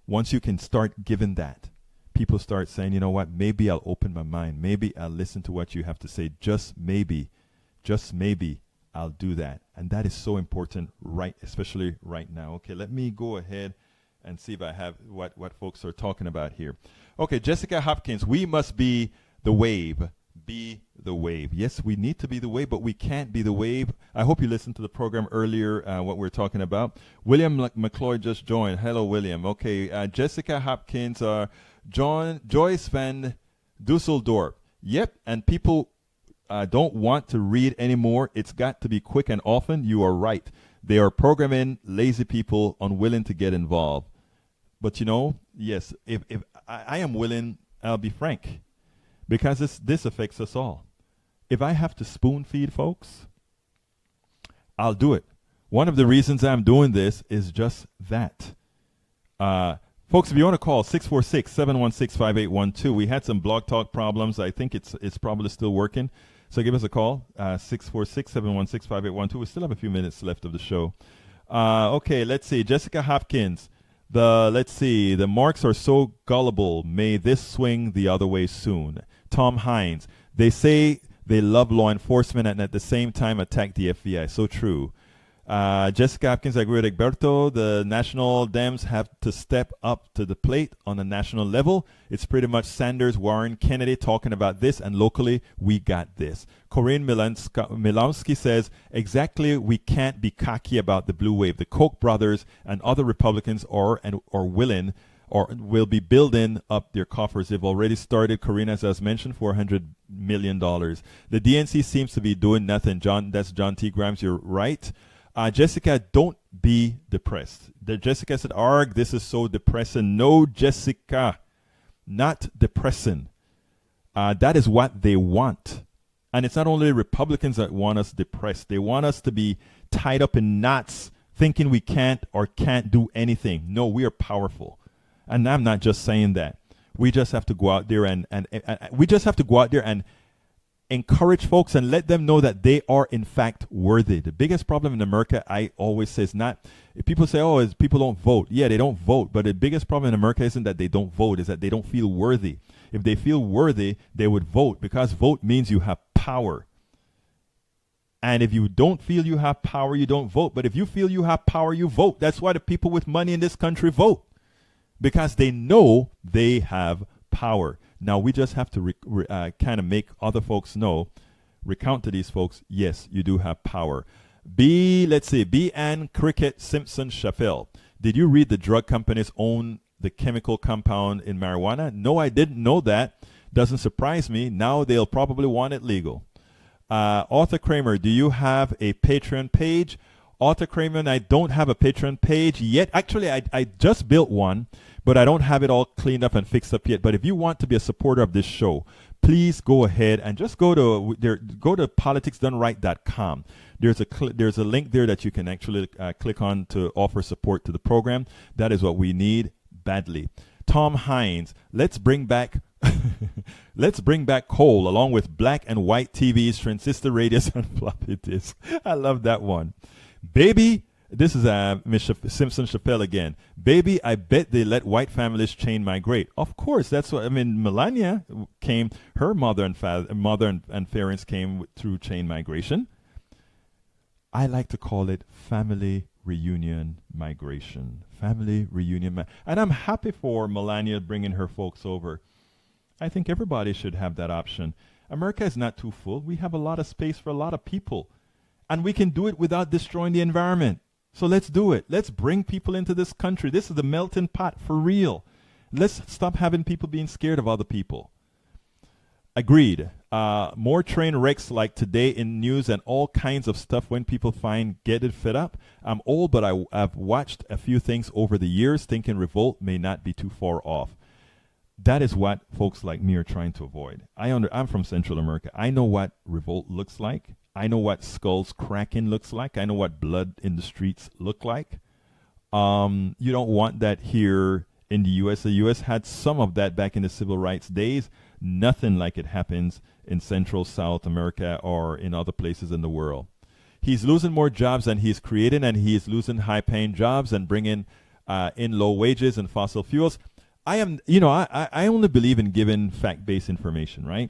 once you can start giving that, people start saying, you know what, maybe I'll open my mind. Maybe I'll listen to what you have to say. Just maybe I'll do that. And that is so important, right, especially right now. Okay, let me go ahead and see if I have what folks are talking about here. Okay, Jessica Hopkins, we must be the wave. Be the wave. Yes, we need to be the wave, but we can't be the wave. I hope you listened to the program earlier, what we're talking about. William McCloy just joined. Hello, William. Okay, Jessica Hopkins, Joyce van Dusseldorp. Yep, and people don't want to read anymore. It's got to be quick and often. You are right. They are programming lazy people, unwilling to get involved. But yes, if I am willing, I'll be frank, because this affects us all. If I have to spoon feed folks, I'll do it. One of the reasons I'm doing this is just that. Folks, if you want to call 646-716-5812, we had some Blog Talk problems. I think it's probably still working. So give us a call, 646-716-5812. We still have a few minutes left of the show. Okay, let's see. Jessica Hopkins. The marks are so gullible. May this swing the other way soon. Tom Hines. They say they love law enforcement and at the same time attack the FBI. So true. Jessica Hopkins, I agree with Egberto. The national Dems have to step up to the plate on a national level. It's pretty much Sanders, Warren, Kennedy talking about this, and locally, we got this. Corinne Milowski says, exactly, we can't be cocky about the blue wave. The Koch brothers and other Republicans are willing or will be building up their coffers. They've already started, Corinne, as I mentioned, $400 million. The DNC seems to be doing nothing. That's John T. Grimes, you're right. Jessica, don't be depressed. Jessica said, arg, this is so depressing. No, Jessica, not depressing. That is what they want. And it's not only Republicans that want us depressed. They want us to be tied up in knots, thinking we can't do anything. No, we are powerful. And I'm not just saying that. We just have to go out there and encourage folks and let them know that they are in fact worthy. The biggest problem in America, I always say, is not, if people say, is people don't vote. Yeah, they don't vote. But the biggest problem in America isn't that they don't vote, is that they don't feel worthy. If they feel worthy, they would vote, because vote means you have power. And if you don't feel you have power, you don't vote. But if you feel you have power, you vote. That's why the people with money in this country vote, because they know they have power. Now, we just have to kind of make other folks know, recount to these folks, yes, you do have power. B. Ann Cricket Simpson Chaffel. Did you read the drug company's own the chemical compound in marijuana? No, I didn't know that. Doesn't surprise me. Now they'll probably want it legal. Arthur Kramer, do you have a Patreon page? Arthur Kramer, I don't have a Patreon page yet. Actually, I just built one, but I don't have it all cleaned up and fixed up yet. But if you want to be a supporter of this show, please go ahead and just go to politicsdoneright.com. There's a link there that you can actually click on to offer support to the program. That is what we need badly. Tom Hines, let's bring back coal along with black and white TVs, transistor radios, and floppy disks. I love that one. Baby, this is Miss Simpson Chappelle again. Baby, I bet they let white families chain migrate. Of course, that's what I mean. Melania came, her mother and parents came through chain migration. I like to call it family reunion migration. Family reunion. And I'm happy for Melania bringing her folks over. I think everybody should have that option. America is not too full. We have a lot of space for a lot of people. And we can do it without destroying the environment. So let's do it. Let's bring people into this country. This is the melting pot for real. Let's stop having people being scared of other people. Agreed. More train wrecks like today in news and all kinds of stuff when people get it fed up. I'm old, but I've watched a few things over the years thinking revolt may not be too far off. That is what folks like me are trying to avoid. I'm from Central America. I know what revolt looks like. I know what skulls cracking looks like. I know what blood in the streets look like. You don't want that here in the U.S. The U.S. had some of that back in the civil rights days. Nothing like it happens in Central, South America, or in other places in the world. He's losing more jobs than he's creating, and he's losing high-paying jobs and bringing in low wages and fossil fuels. I only believe in giving fact-based information, right?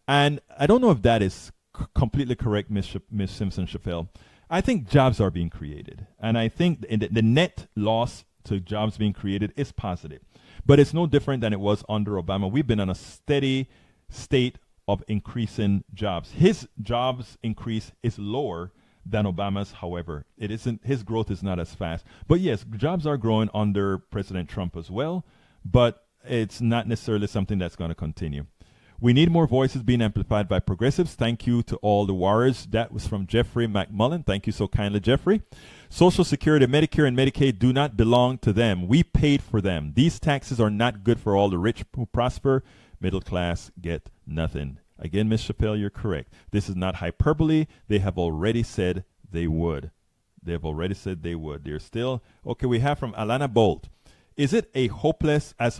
And I don't know if that is completely correct, Miss Simpson Chappelle. I think jobs are being created, and I think the net loss to jobs being created is positive. But it's no different than it was under Obama. We've been on a steady state of increasing jobs. His jobs increase is lower than Obama's, however. It isn't, his growth is not as fast. But yes, jobs are growing under President Trump as well, but it's not necessarily something that's going to continue. We need more voices being amplified by progressives. Thank you to all the warriors. That was from Jeffrey McMullen. Thank you so kindly, Jeffrey. Social Security, Medicare, and Medicaid do not belong to them. We paid for them. These taxes are not good for all the rich who prosper. Middle class get nothing. Again, Ms. Chappelle, you're correct. This is not hyperbole. They have already said they would. They have already said they would. They're still. Okay, we have from Alana Bolt. Is it hopeless as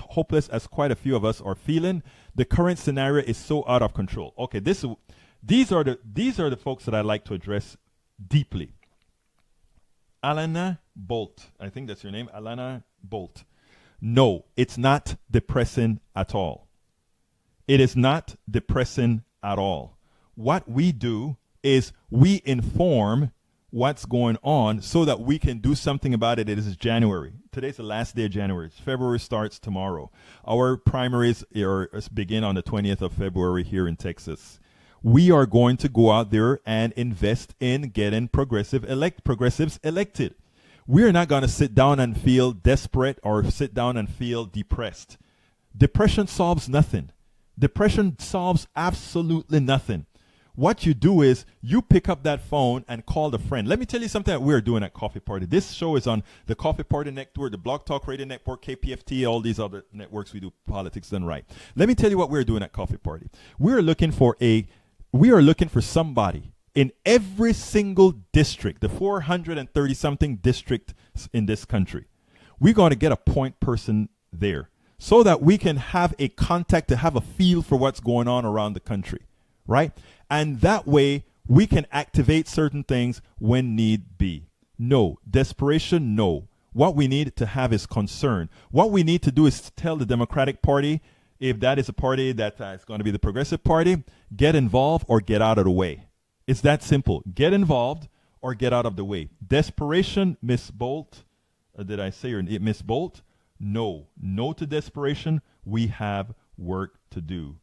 quite a few of us are feeling? The current scenario is so out of control. Okay, these are the folks that I like to address deeply. Alana Bolt, I think that's your name, Alana Bolt. No, it's not depressing at all. It is not depressing at all. What we do is we inform what's going on so that we can do something about it. It is January. Today's the last day of January. February starts tomorrow. Our primaries begin on the 20th of February here in Texas. We are going to go out there and invest in getting progressives elected. We're not going to sit down and feel desperate or sit down and feel depressed. Depression solves nothing. Depression solves absolutely nothing. What you do is you pick up that phone and call a friend. Let me tell you something that we're doing at Coffee Party. This show is on the Coffee Party Network, the Blog Talk Radio Network, KPFT, all these other networks. We do Politics Done Right. Let me tell you what we're doing at Coffee Party. We are looking for somebody in every single district, the 430-something districts in this country. We're going to get a point person there so that we can have a contact to have a feel for what's going on around the country, right? And that way, we can activate certain things when need be. No. Desperation, no. What we need to have is concern. What we need to do is tell the Democratic Party, if that is a party that is going to be the Progressive Party, get involved or get out of the way. It's that simple. Get involved or get out of the way. Desperation, Miss Bolt. Did I say your name? Miss Bolt? No. No to desperation. We have work to do.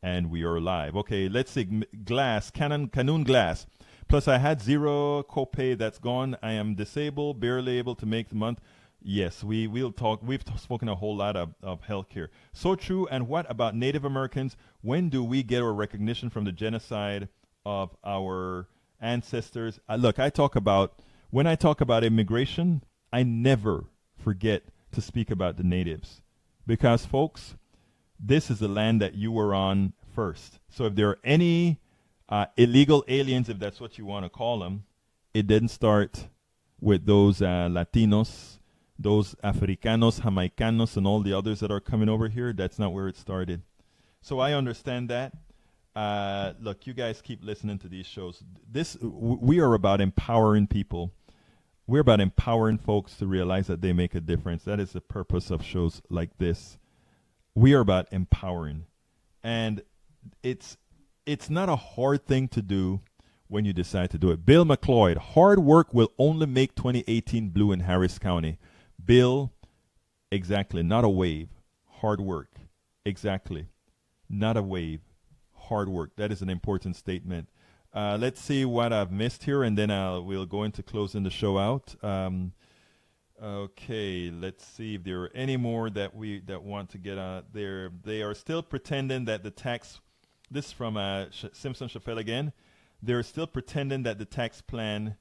And we are live. Okay, let's see. Glass, Canon Glass. Plus, I had zero copay. That's gone. I am disabled, barely able to make the month. Yes, we'll talk. Spoken a whole lot of healthcare. So true. And what about Native Americans? When do we get our recognition from the genocide of our ancestors? Look, when I talk about immigration, I never forget to speak about the natives, because folks, this is the land that you were on first. So if there are any illegal aliens, if that's what you want to call them, it didn't start with those Latinos, those Africanos, Jamaicanos, and all the others that are coming over here. That's not where it started. So I understand that. Look, you guys keep listening to these shows. We are about empowering people. We're about empowering folks to realize that they make a difference. That is the purpose of shows like this. We are about empowering. And it's not a hard thing to do when you decide to do it. Bill McLeod, hard work will only make 2018 blue in Harris County. Bill, exactly, not a wave. Hard work. Exactly. Not a wave. Hard work. That is an important statement. Let's see what I've missed here, and then we'll go into closing the show out. Okay, let's see if there are any more that want to get out there. They are still pretending that the tax. This is from Simpson Chaffel again. They're still pretending that the tax plan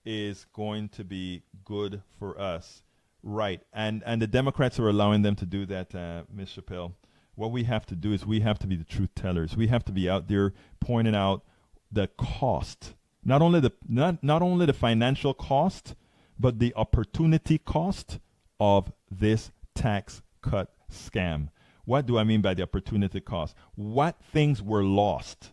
is going to be good for us, right? And the Democrats are allowing them to do that, Ms. Chappelle. What we have to do is we have to be the truth tellers. We have to be out there pointing out the cost, not only the financial cost, but the opportunity cost of this tax cut scam. What do I mean by the opportunity cost? What things were lost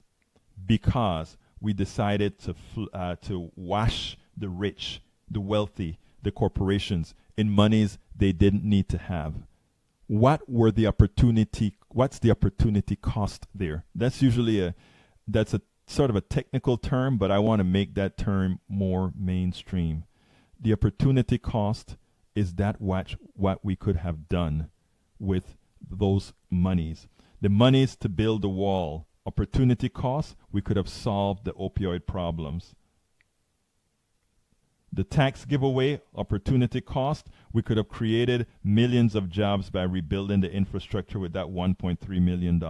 because we decided to wash the rich, the wealthy, the corporations in monies they didn't need to have? What's the opportunity cost there? That's usually that's a sort of a technical term, but I want to make that term more mainstream. The opportunity cost is that what we could have done with those monies. The monies to build the wall. Opportunity cost, we could have solved the opioid problems. The tax giveaway, opportunity cost, we could have created millions of jobs by rebuilding the infrastructure with that $1.3 million.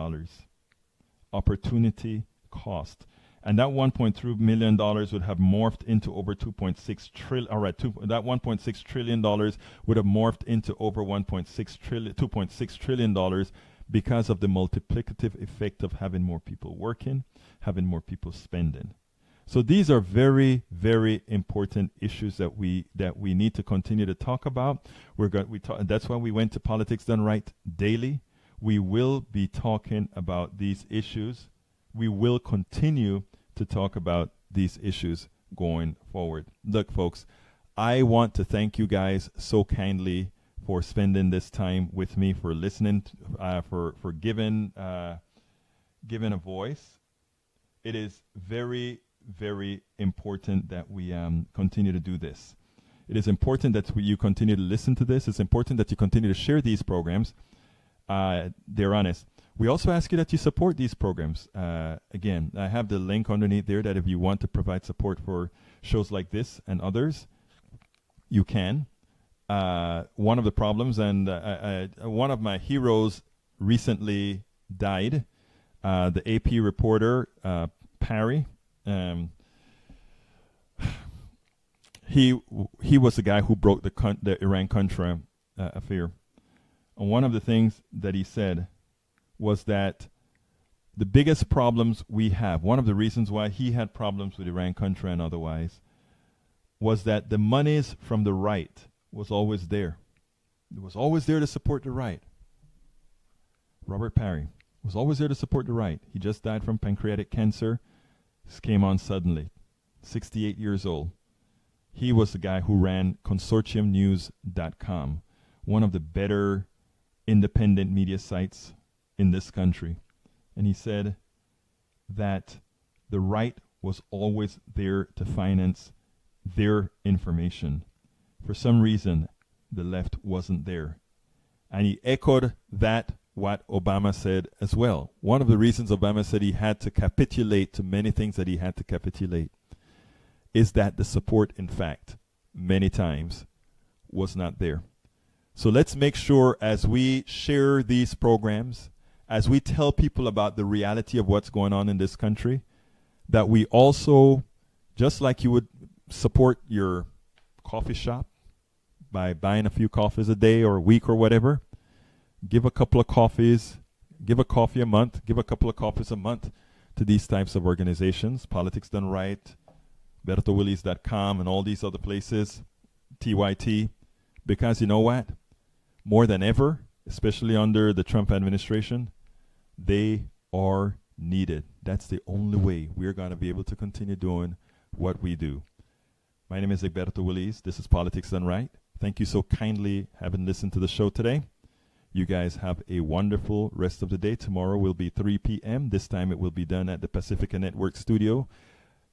Opportunity cost. And that $1.3 million would have morphed into over $2.6 trillion. All right, that $1.6 trillion would have morphed into over $2.6 trillion because of the multiplicative effect of having more people working, having more people spending. So these are very, very important issues that we need to continue to talk about. That's why we went to Politics Done Right daily. We will be talking about these issues. We will continue to talk about these issues going forward. Look, folks, I want to thank you guys so kindly for spending this time with me, for listening, for giving a voice. It is very, very important that we continue to do this. It is important that you continue to listen to this. It's important that you continue to share these programs. They're honest. We also ask you that you support these programs. Again, I have the link underneath there that if you want to provide support for shows like this and others, you can. One of the problems, and one of my heroes recently died, the AP reporter, Parry. He was the guy who broke the Iran-Contra affair. And one of the things that he said was that the biggest problems we have, one of the reasons why he had problems with Iran-Contra and otherwise, was that the monies from the right was always there. It was always there to support the right. Robert Parry was always there to support the right. He just died from pancreatic cancer. This came on suddenly. 68 years old. He was the guy who ran consortiumnews.com, one of the better independent media sites in this country. And he said that the right was always there to finance their information. For some reason, the left wasn't there. And he echoed what Obama said as well. One of the reasons Obama said he had to capitulate to many things that he had to capitulate is that the support, in fact, many times was not there. So let's make sure as we share these programs, as we tell people about the reality of what's going on in this country, that we also, just like you would support your coffee shop by buying a few coffees a day or a week or whatever, give a couple of coffees, give a coffee a month, give a couple of coffees a month to these types of organizations, Politics Done Right, BertoWillies.com, and all these other places, TYT, because you know what? More than ever, especially under the Trump administration, they are needed. That's the only way we're going to be able to continue doing what we do. My name is Egberto Willies. This is Politics Done Right. Thank you so kindly having listened to the show today. You guys have a wonderful rest of the day. Tomorrow will be 3 p.m. This time it will be done at the Pacifica Network studio,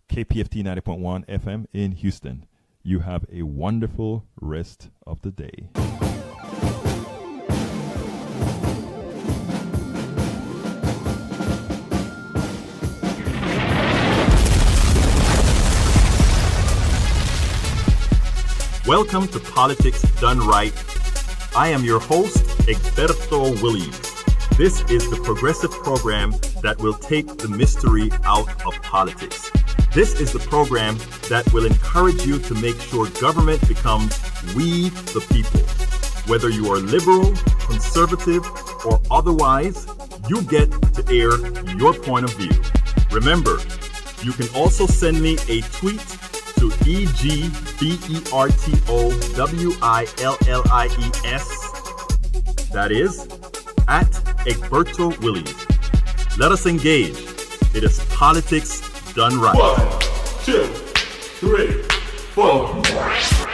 KPFT 90.1 FM in Houston. You have a wonderful rest of the day. Welcome to Politics Done Right. I am your host, Egberto Willies. This is the progressive program that will take the mystery out of politics. This is the program that will encourage you to make sure government becomes we the people. Whether you are liberal, conservative, or otherwise, you get to air your point of view. Remember, you can also send me a tweet to EGBERTOWILLIES. That is, at Egberto Willies. Let us engage. It is Politics Done Right. 1, 2, 3, 4.